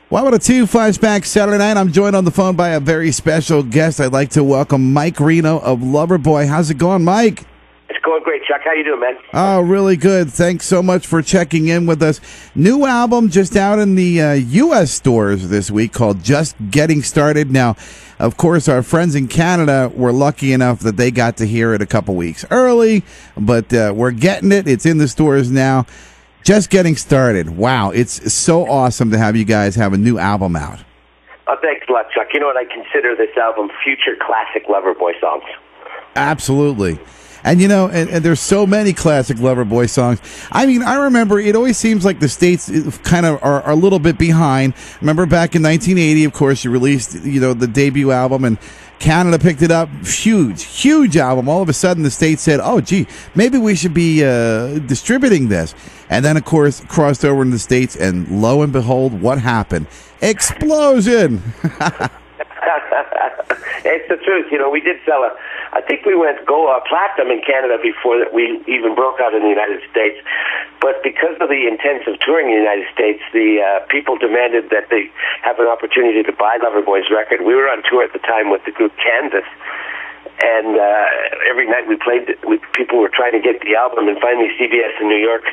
Well, what a two flashback Saturday night. I'm joined on the phone by a very special guest. I'd like to welcome Mike Reno of Loverboy. How's it going, Mike? It's going great, Chuck. How you doing, man? Oh, really good. Thanks so much for checking in with us. New album just out in the U.S. stores this week called Just Getting Started. Now, of course, our friends in Canada were lucky enough that they got to hear it a couple weeks early, but we're getting it. It's in the stores now. Just Getting Started. Wow, it's so awesome to have you guys have a new album out. Oh, thanks a lot, Chuck. You know what? I consider this album future classic Loverboy songs. Absolutely. And, you know, and there's so many classic Loverboy songs. I mean, I remember it always seems like the States kind of are a little bit behind. Remember back in 1980, of course, you released, you know, the debut album, and Canada picked it up. Huge album. All of a sudden, the States said, oh, gee, maybe we should be distributing this. And then, of course, crossed over into the States, and lo and behold, what happened? Explosion! It's the truth. You know, we did sell I think we went platinum in Canada before that we even broke out in the United States. But because of the intensive touring in the United States, the people demanded that they have an opportunity to buy Loverboy's record. We were on tour at the time with the group Kansas. And every night we played, people were trying to get the album, and finally CBS in New York,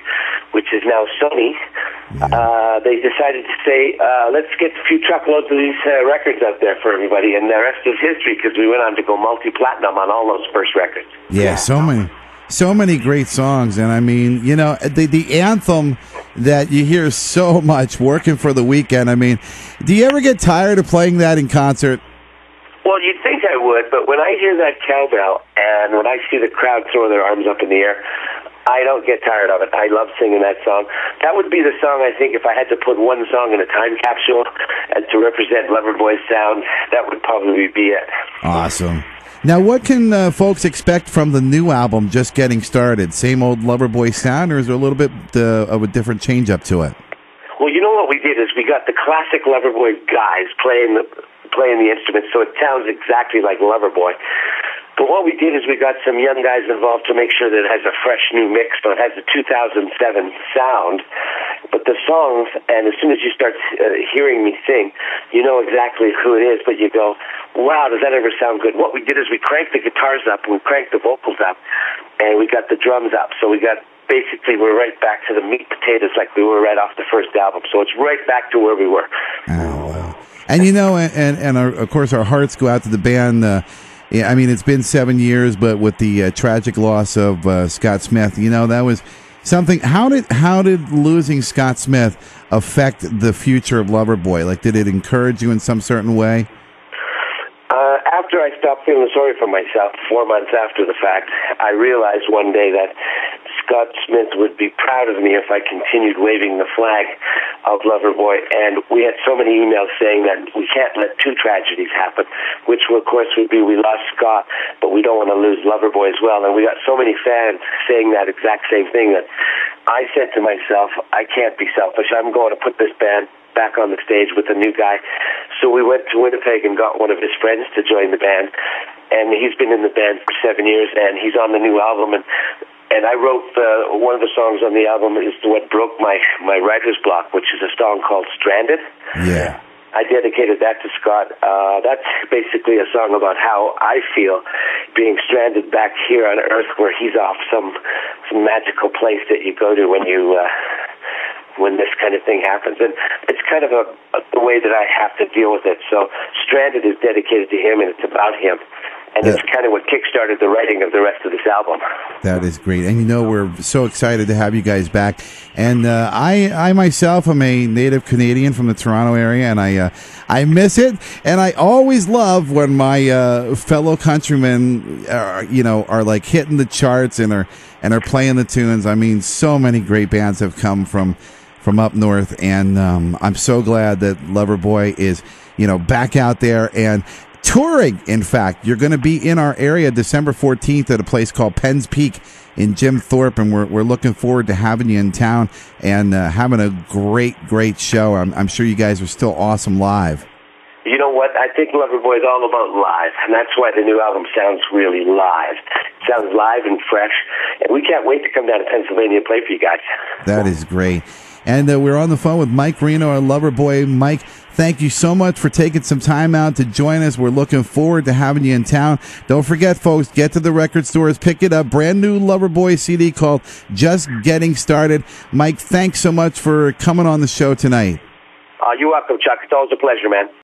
which is now Sony, they decided to say, let's get a few truckloads of these records out there for everybody, and the rest is history, because we went on to go multi-platinum on all those first records. Yeah, so many great songs, and I mean, you know, the anthem that you hear so much, Working for the Weekend. I mean, do you ever get tired of playing that in concert? Well, you'd think I would, but when I hear that cowbell and when I see the crowd throw their arms up in the air, I don't get tired of it. I love singing that song. That would be the song, I think, if I had to put one song in a time capsule and to represent Loverboy's sound, that would probably be it. Awesome. Now, what can folks expect from the new album, Just Getting Started? Same old Loverboy sound, or is there a little bit of a different change up to it? Well, you know what we did is we got the classic Loverboy guys playing the instruments, so it sounds exactly like Loverboy. But what we did is we got some young guys involved to make sure that it has a fresh new mix, so it has a 2007 sound. But the songs, and as soon as you start hearing me sing, you know exactly who it is, but you go, wow, does that ever sound good? What we did is we cranked the guitars up, and we cranked the vocals up, and we got the drums up. So basically we're right back to the meat potatoes like we were right off the first album. So it's right back to where we were. Oh, wow. And, you know, and of course, our hearts go out to the band. I mean, it's been 7 years, but with the tragic loss of Scott Smith, you know, that was something. How did losing Scott Smith affect the future of Loverboy? Like, did it encourage you in some certain way? After I stopped feeling sorry for myself, 4 months after the fact, I realized one day that Scott Smith would be proud of me if I continued waving the flag of Loverboy. And we had so many emails saying that we can't let two tragedies happen, which of course would be we lost Scott, but we don't want to lose Loverboy as well. And we got so many fans saying that exact same thing that I said to myself, I can't be selfish. I'm going to put this band back on the stage with a new guy. So we went to Winnipeg and got one of his friends to join the band. And he's been in the band for 7 years, and he's on the new album. And I wrote one of the songs on the album is what broke my writer's block, which is a song called Stranded. Yeah. I dedicated that to Scott. That's basically a song about how I feel being stranded back here on Earth, where he's off some magical place that you go to when this kind of thing happens. And it's kind of the way that I have to deal with it. So Stranded is dedicated to him, and it's about him. And it's kind of what kickstarted the writing of the rest of this album. That is great. And, you know, we're so excited to have you guys back. And I myself am a native Canadian from the Toronto area, and I miss it. And I always love when my fellow countrymen are like hitting the charts and are playing the tunes. I mean, so many great bands have come from up north, and I'm so glad that Loverboy is, you know, back out there and touring. In fact, you're going to be in our area December 14th at a place called Penn's Peak in Jim Thorpe, and we're looking forward to having you in town and having a great show. I'm sure you guys are still awesome live. You know what? I think Loverboy is all about live, and that's why the new album sounds really live. It sounds live and fresh, and we can't wait to come down to Pennsylvania and play for you guys. That is great. And we're on the phone with Mike Reno, our Loverboy. Mike, thank you so much for taking some time out to join us. We're looking forward to having you in town. Don't forget, folks, get to the record stores, pick it up. Brand new Loverboy CD called Just Getting Started. Mike, thanks so much for coming on the show tonight. You're welcome, Chuck. It's always a pleasure, man.